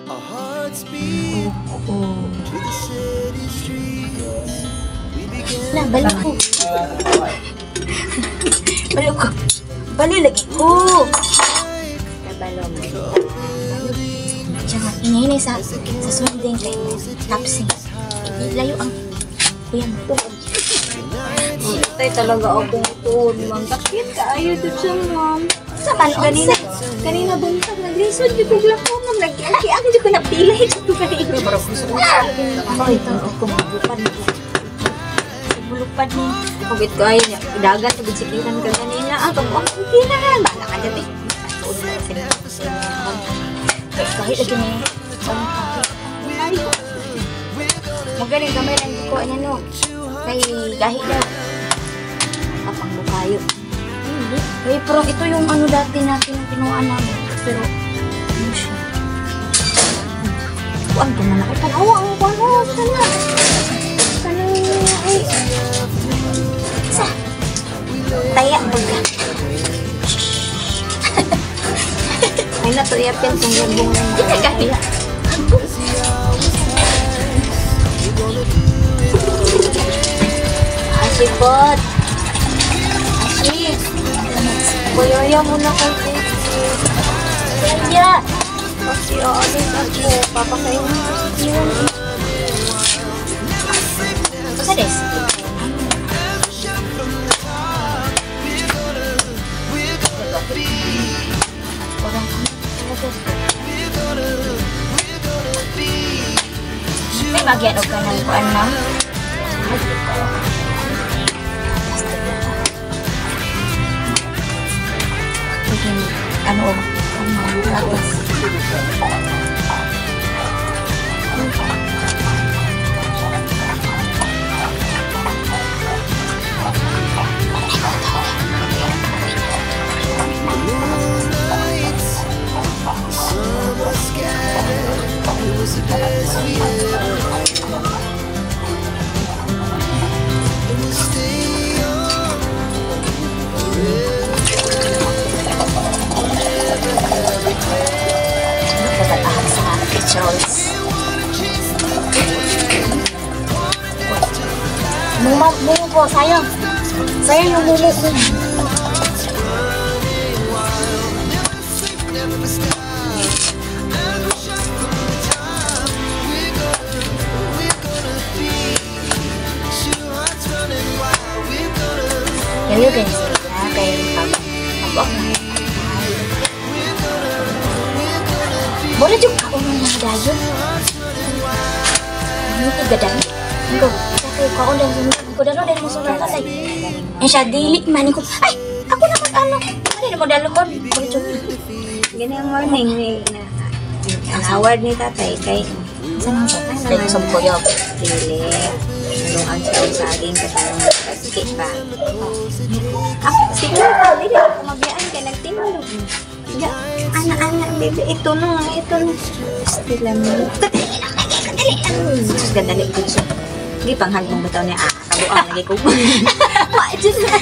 Our hearts beat to the city streets. We began. Na, balik ko. Balik ko. Balik lagi ko. Nabalo mo. Tsaka, ingay sa sunding kay Tapsing. Layo ang kuyang tuhod. Tay talaga akong tuhod, ma'am. Takit ka, ayaw dito siya, ma'am. Sa panon sa? Kanina buntag, naglisod, di ko lang ko, ma'am. Nag-aki, di ko napilay. Ito kanina. Pero gusto ko sa ako ito. Ako magbupan mo. Bulupad ni. Pagit ko ayaw niya. Dagat, pagsikiran ka kanina. Kung ang sikiran. Bala ka dati. Kahit ito na yun. Ayaw. Magaling kamay lang ko. Ano no? Kay gahi daw. Kapang bukayo. Hindi. Kaya pero ito yung ano dati natin yung kinuhaan namin. Pero ano siya? Kuan ko na nakita. Awa, ang kuano. Sana. Sana ay. Sa? Taya baga. Ay na to iyapin kung gabong lang. Kita gahiya. Asipot. Asip. Boyoya muna kay Asip. Kaya. Kasi aalis ako. Papakain mo kasi yun. Sa des. May bagyan o ka ng kuan na? Ano? Tapos. It was the best we ever had. And we'll stay on forever. Nagtatahag sa pictures. Mumo po, sayang. Sayang yung mumo ko. Yayo guys, ya kayak pabok na. Boleh juga ako nang dayon. Ano ko gadan? Ngo, kay ko udah ko dalo din mo sa tatay. Eh siya dili man ko. Ay, ako na mag-ano. Ano mo dalhon? Boleh juga. Ganang morning ni ang award ni tatay kay Sana ko. Ay, sa kuya dili. Yung ang saging sa parang sikit ba. Sige pa, dili ako mabiyaan kay nagtingalo. Ya, anak-anak bebe ito no, ito no. Stila mo. Kadali. Sus gadali ko siya. Di panghagong bitaw niya kabuang lagi ko. Wa just na.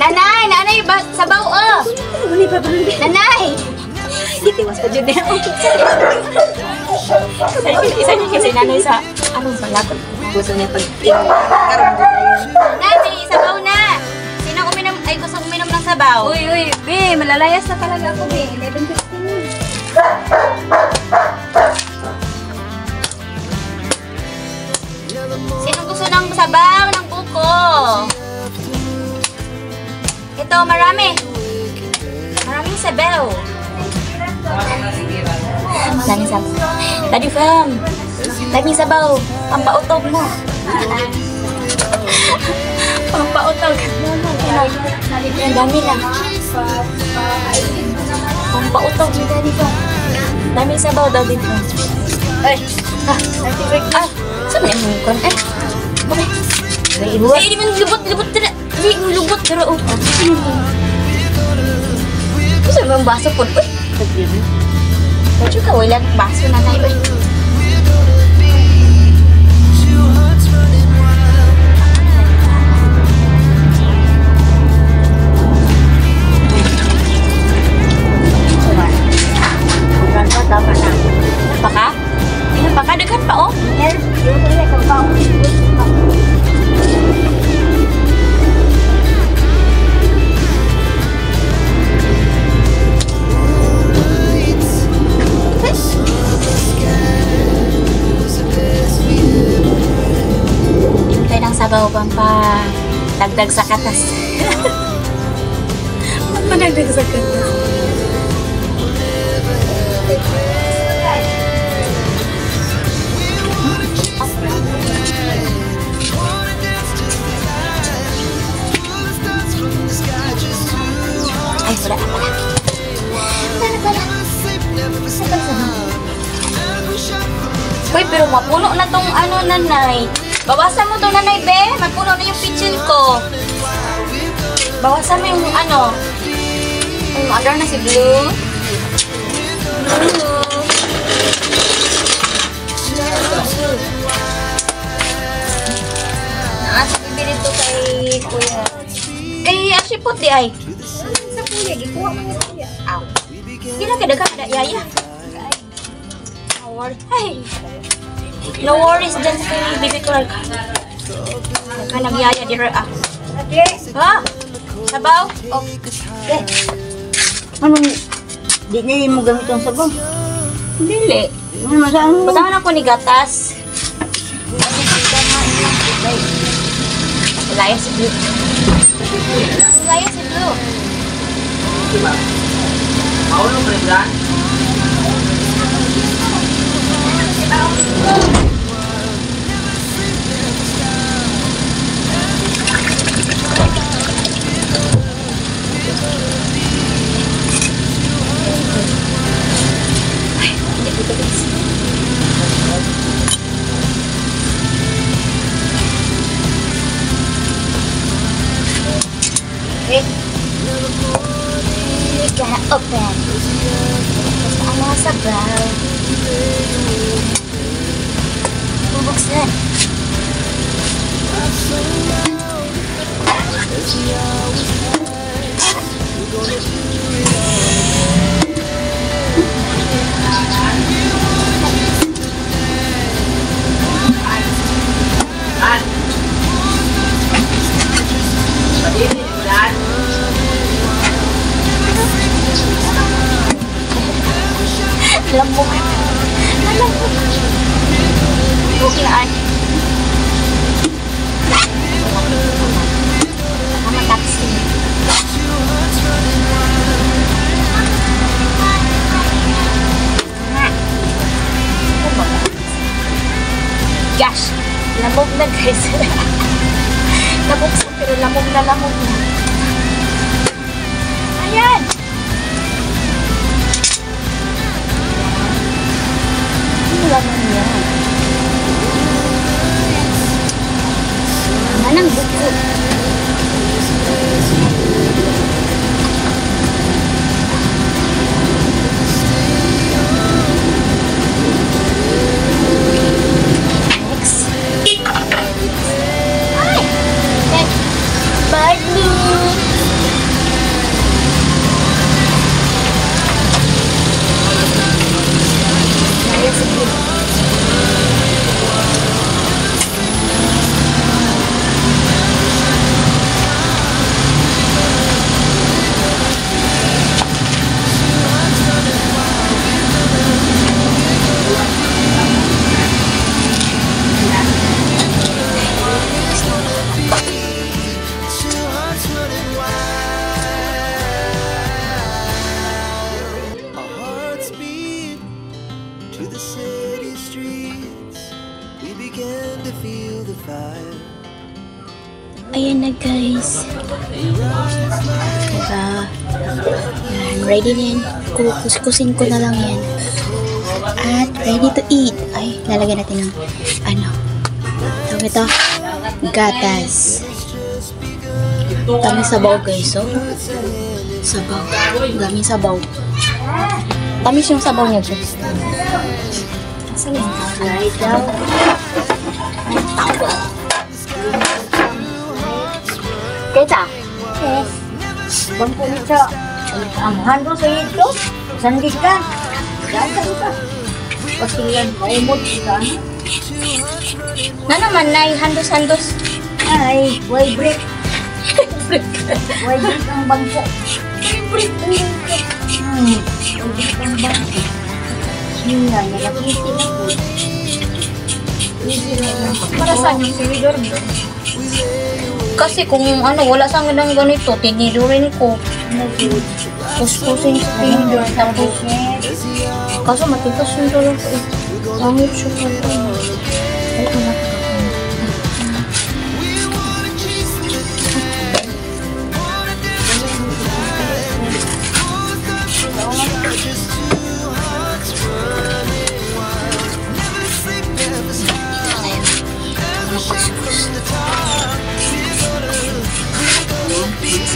Nanay, sabaw oh. Nanay. Itiwas pa dyan niya. Isa niya kasi nanay sa anong balakot. Gusto niya pag-tingin. Karoon dyan tayo. Nanay, sabaw na. Sino uminom? Ay, gusto uminom ng sabaw. Uy, be, malalayas na talaga ako, be. 11:15. Sino gusto ng sabaw ng buko? Ito, marami. Maraming sabaw. Laging sabaw. Daddy Fam. Laging sabaw. Pampautog mo. Pampautog. Ang dami na. Pampautog ni Daddy Fam. Daming sabaw, Daddy Fam. Ay. Ah. Saan yan mo kon? Eh. Okay. Eh, di man lubot tira. Di lubot tira. Oh. Gusto mo yung baso po? Uy. Medyo ka, wala baso na tayo. Uy. Magdagdag sa katas. Magdagdag sa katas. Ay, wala. Uy, pero mapuno na tong ano, nanay. Bawasan mo to, nanay, be. Mapuno na yung pitchin ko. Bawasan mo yung ano. Ay, ma-order na si Blue. Blue. Naasa bibili to kay Kuya. Kay Ashi Puti ay. Sa Kuya, gikuha mo yung Kuya. Aw. Gila ka daga kada yaya. Hey. No worries dyan sa baby ko. Kanang yaya dira ah. Ha? Sabaw? Okay. Anong, di niya mo gamit ang sabon? Dili. Ano masaan mo? Patahan ako ni gatas. Laya si Blue. Laya si Blue. Mau lu berikan? Gotta open. Basta ano sa brow. Bubuksan. Lambok. Lambok. Okay, ay. Sama taksi. Gosh, lamog na guys. Nabuksan pero lamog na lamog na. Ayan! Ano laman yan? Manang buko. Ayan na guys. Diba? Yan, ready na yan. Kukuskusin ko na lang yan. At ready to eat. Ay, lalagyan natin ng ano. Tawag ito. Gatas. Daming sabaw guys. So, sabaw. Daming sabaw. Tamis yung sabaw niya guys. Saan yung right daw? Kaya yes. Bangko nito. Ang hando sa ito. Sandid ka. Data ka. Pasiyan, maumod ka. Na naman na handos-handos. Ay, why break? Why break ang bangko? Why break ang bangko? Why break ang bangko? Yun nga, nalakiti na po. Para saan yung silidor doon? Kasi kung ano, wala sa ng ganito, tinidurin ko. Kuskusin sa finger. Tapos, kaso matigas yung tulong ko eh. Pangit siya pa ito. Ay, anak ka.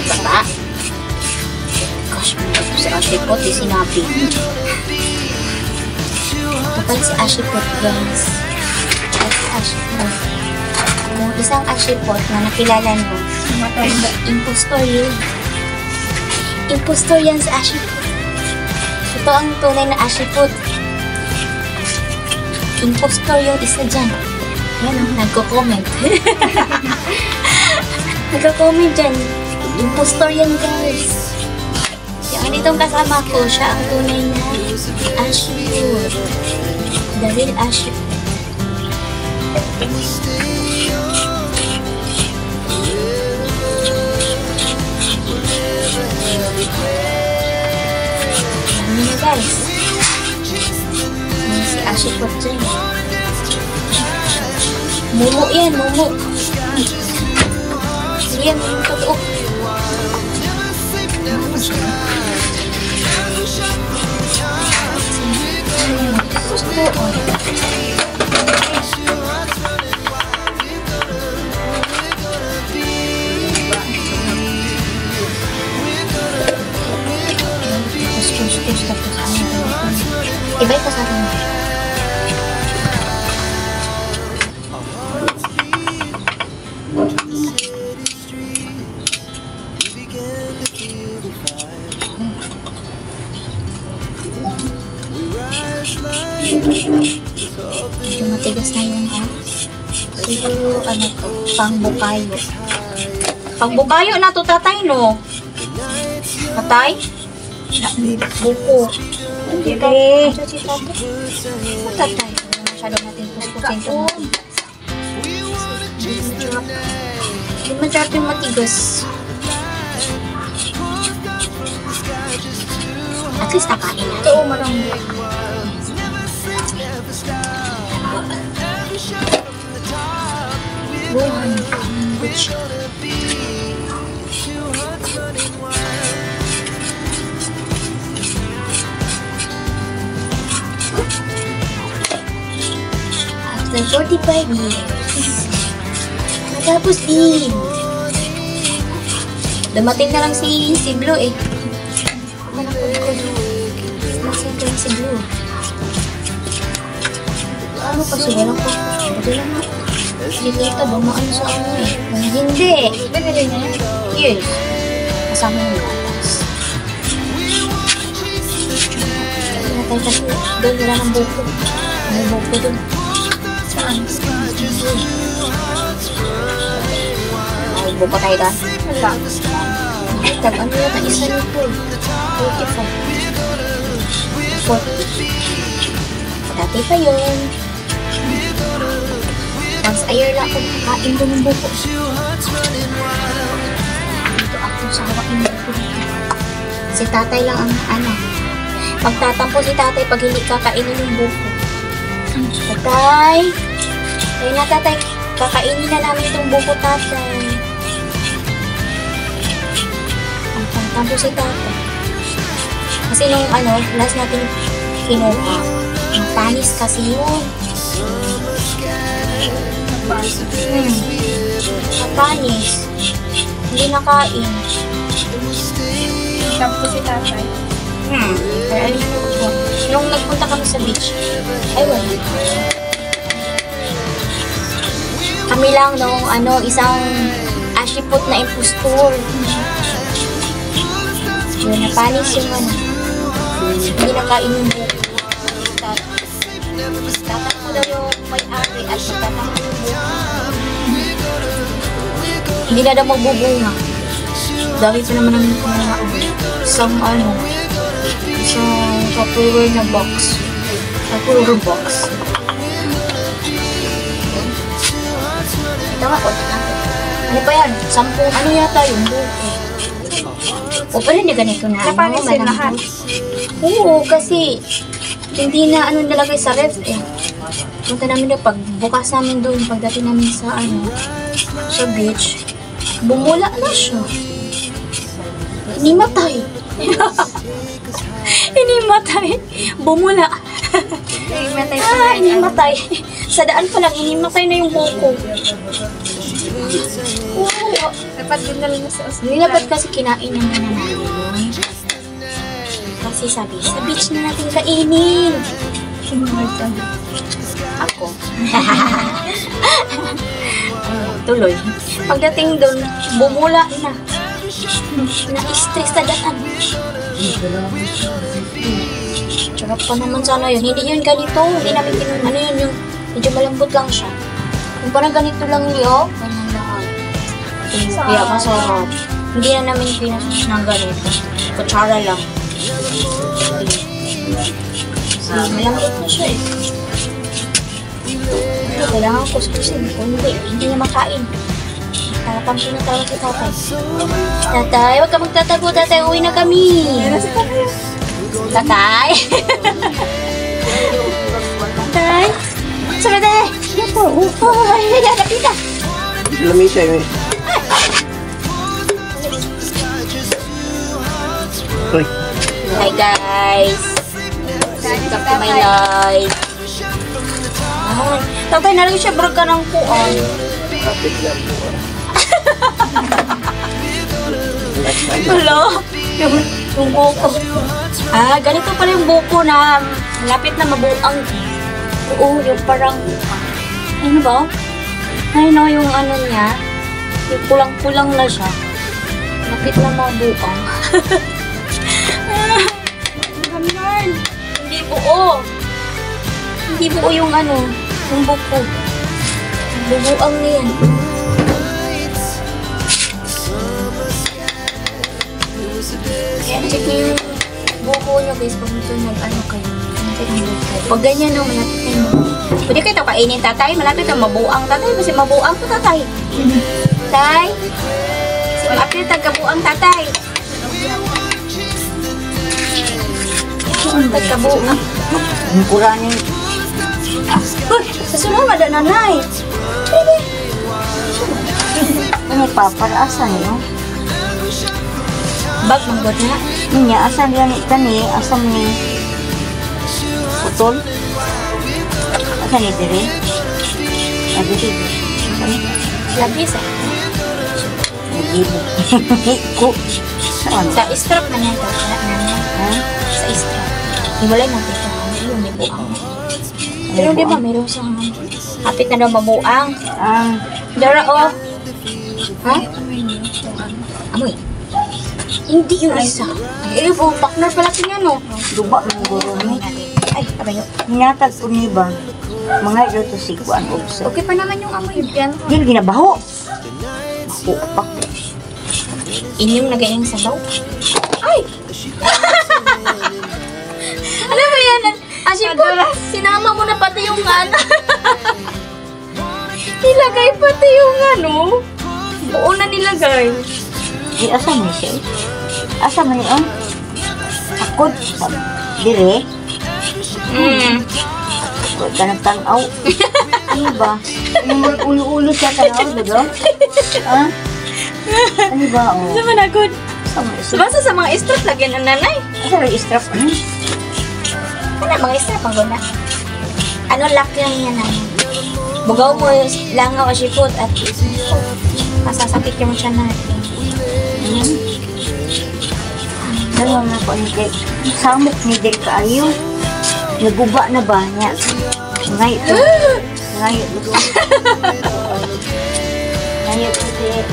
Bata. Gosh, si Ashipot eh, sinabi. Kapag si Ashipot, guys. Si Ashipot. Yung isang Ashipot na nakilala mo, impostor yun. Impostor yan si Ashipot. Ito ang tunay na Ashipot. Impostor yung isa dyan. Yan ang nagko-comment. Nagko-comment dyan. Impostor yan, guys. Yung itong kasama ko, siya ang tunay na Ashipot. The real Ashipot. Ano na, guys? May si Ashipot dyan. Mumu yan, mumu. Yan, yung totoo. Iba ka sa akin. Medyo matigas na yun, ha? Siguro, ano to, pangbukayo. Pangbukayo na to, tatay, no? Tatay? Buko. Hindi. Tatay. Masyado natin kuskusin ito. Hindi masyado yung matigas. At least nakain na. Oo, marami. Buhan. After 45 years, natapos din. Dumating na lang si Blue eh. Nasentro si Blue. Ano kasi walang pagkakas? Hindi lang na. Hindi kita dumaan sa ano eh. Hindi. Binili niya yan? Yes. Kasama yung gatas. Natay kasi doon wala ng buko. May buko doon. Saan? Ay, buko tayo doon. Wala. Ay, ano yun ang isa nito eh. 44. 40. Dati pa yun. Once a year lang ako kakain doon ng buko. Dito ako sa hawakin ng buko. Si tatay lang ang ano. Magtatampo si tatay pag hindi kakainin ng buko. Tatay! Ayun na tatay, kakainin na namin itong buko tatay. Magtatampo si tatay. Kasi nung ano, last natin kinuha. Ang panis kasi yun. Panis. Hindi nakain. Shampoo si tatay. Kaya alin ko po. Nung nagpunta kami sa beach, ay wala. Kami lang nung ano, isang Ashipot na impostor. Yun, napanis yung ano. Hindi nakain yung buko. Tatakbo daw yung may-ari at tatakbo yung buko. Hindi na daw magbubunga. Dahil pa naman ang isang ano, isang Tupperware na box. Tupperware box. Ito nga po, Ano pa yan? 10 ano yata yung buko. O, pero hindi ganito na. Napanis yun lahat. Oo, kasi hindi na ano nilagay sa ref eh. Punta namin na pagbukas namin doon, pagdating namin sa sa beach, bumula na siya. Inimatay. Inimatay. Bumula. Inimatay inimatay. Sa daan pa lang, inimatay na yung buko. Oo. Dapat din na lang sa ospital. Nilabat kasi kinain na namin. Kasi sabi, sa beach na natin kainin. Ako. Tuloy. Pagdating doon, bumula na. Na-stress sa daan. Sarap pa naman sana yun. Hindi yun ganito. Hindi namin ano yun yung medyo malambot lang siya. Kung parang ganito lang yun, ganyan lang. Kaya masarap. Hindi na namin pinasus ng ganito. Kutsara lang. Malambot na siya eh. Kailangan kuskusin. Kung hindi na makain. Tatampo na talaga si tatay. Tatay, huwag ka magtatago, tatay. Uwi na kami. Tatay. Tatay. Sabi tayo. Yan po. Ay, lapit ka. Lamisa yun. Uy. Hi guys. Welcome to my life. Ay, tatay na lang siya brag ka ng kuan. Kapit lang po. Hello? Yung buko. Ganito pala yung buko na malapit na mabuang. Oo, yung parang, ano ba? Ay no, yung ano niya, yung kulang-kulang na siya. Malapit na mabuang. Ganun. Hindi buo. Hindi buo yung ano, yung buko. Bubuang na yan. Kaya check nyo yung buko nyo guys pag ito nag-ano kayo. Pag ganyan no, malapit na yun. Pwede kayo ito kainin tatay, malapit na mabuang tatay. Kasi mabuang po tatay. Tay? Kasi malapit na tagkabuang tatay. Tagkabuang. Ang kuranin. Sa sunod, mada nanay. Ano pa? Para asan no? Bag manggod na. Niya, asan yan kani? Asan ni putol? Asan ni diri? Adi diri. Labis eh. Nagibo. Ko. Saan? Sa strap na yan. Ha? Sa strap. Hiwalay natin ito. Yung may buang. Pero di ba, meron sa hapit na daw mabuang. Dara oh. Ha? Amoy. Hindi yung isa. Eh, partner pala siya no. Duba ng guro ni. Ay, abayo. Hinatag ko ni ba? Mga ilo to siguan obso. Okay pa naman yung amoy. Yan. Dili ginabaho. Pak. Inyong nagayang sabaw. Ay! Ano ba yan? Asipon, sinama mo na pati yung ano. Nilagay pati yung ano. Buo na nilagay. Di asa man siya? Asa man yun? Akod. Dire. Akod ka nagtanaw. Ano ba? Yung ulo-ulo siya tanaw, diba? Ha? Ano ba? Oh. Ano man agad? Asa Basta sa mga strap lagyan ng nanay. rin strap? Ano? Ano mga strap ang guna? Ano lock lang niya na? Bugaw mo langaw asipot at masasakit yung siya natin. Dalawa na po ni Dek. Samok ni Dek kaayo. Naguba na ba niya? Ngayon po. Ngayon po. Ngayon po Dek.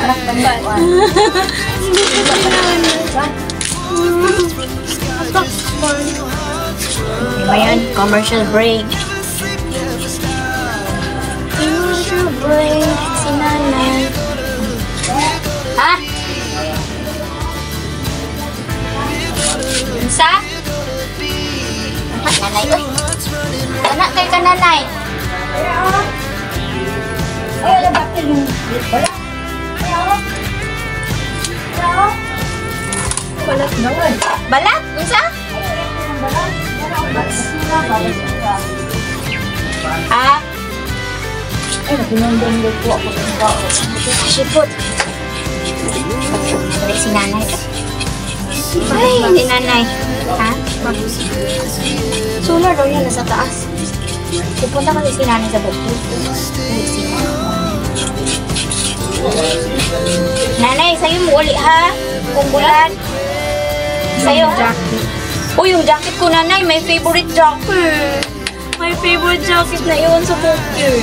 Anak ka na po. Diba yan? Commercial break. Commercial break. Si nanay. Ha? Sa? Nanay, uy. Anak kay ka nanay. Ay, wala bakit yung wala. Ayaw. Ayaw. Balat naman. Balat? Unsa? Ah, Ay, naginundong ko ako ng bao. sipot. Balik si nanay. Ay, hindi nanay. Ha? Solar daw yan, nasa taas. Pupunta kasi si nanay sa doktor. Nanay, sa'yo mo uli ha? Kung bulan. Sa'yo. Oh, yung jacket ko nanay, my favorite jacket. My favorite jacket na yun sa picture.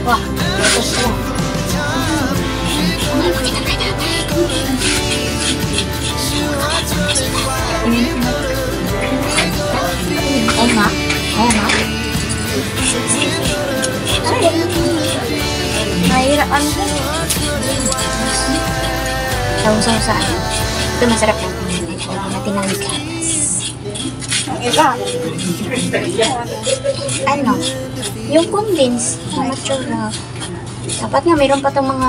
Wah, ito siya. Oo nga. Oo nga. Mahirap ano ko. Saw-saw sa ano. Ito masarap yan. Lagyan natin ng gatas. Ang iba. Ano? Yung convince na mature. Dapat nga mayroon pa itong mga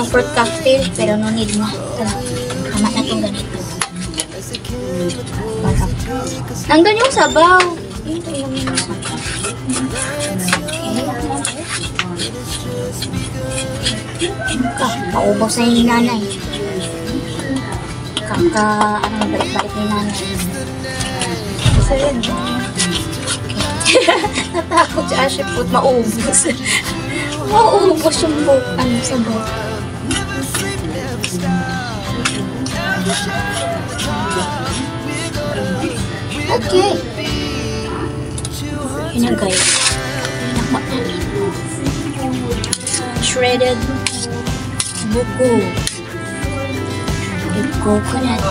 fruit cocktail pero no need na. Tama na itong ganito. Nandun yung sabaw. Ito yung sabaw. Paubos na yung nanay. Balik-balik ni nanay. Isa yun. Natakot si Ashiput, maubos. Maubos yung sabaw. Okay. Yun na guys. Shredded buko with coconut.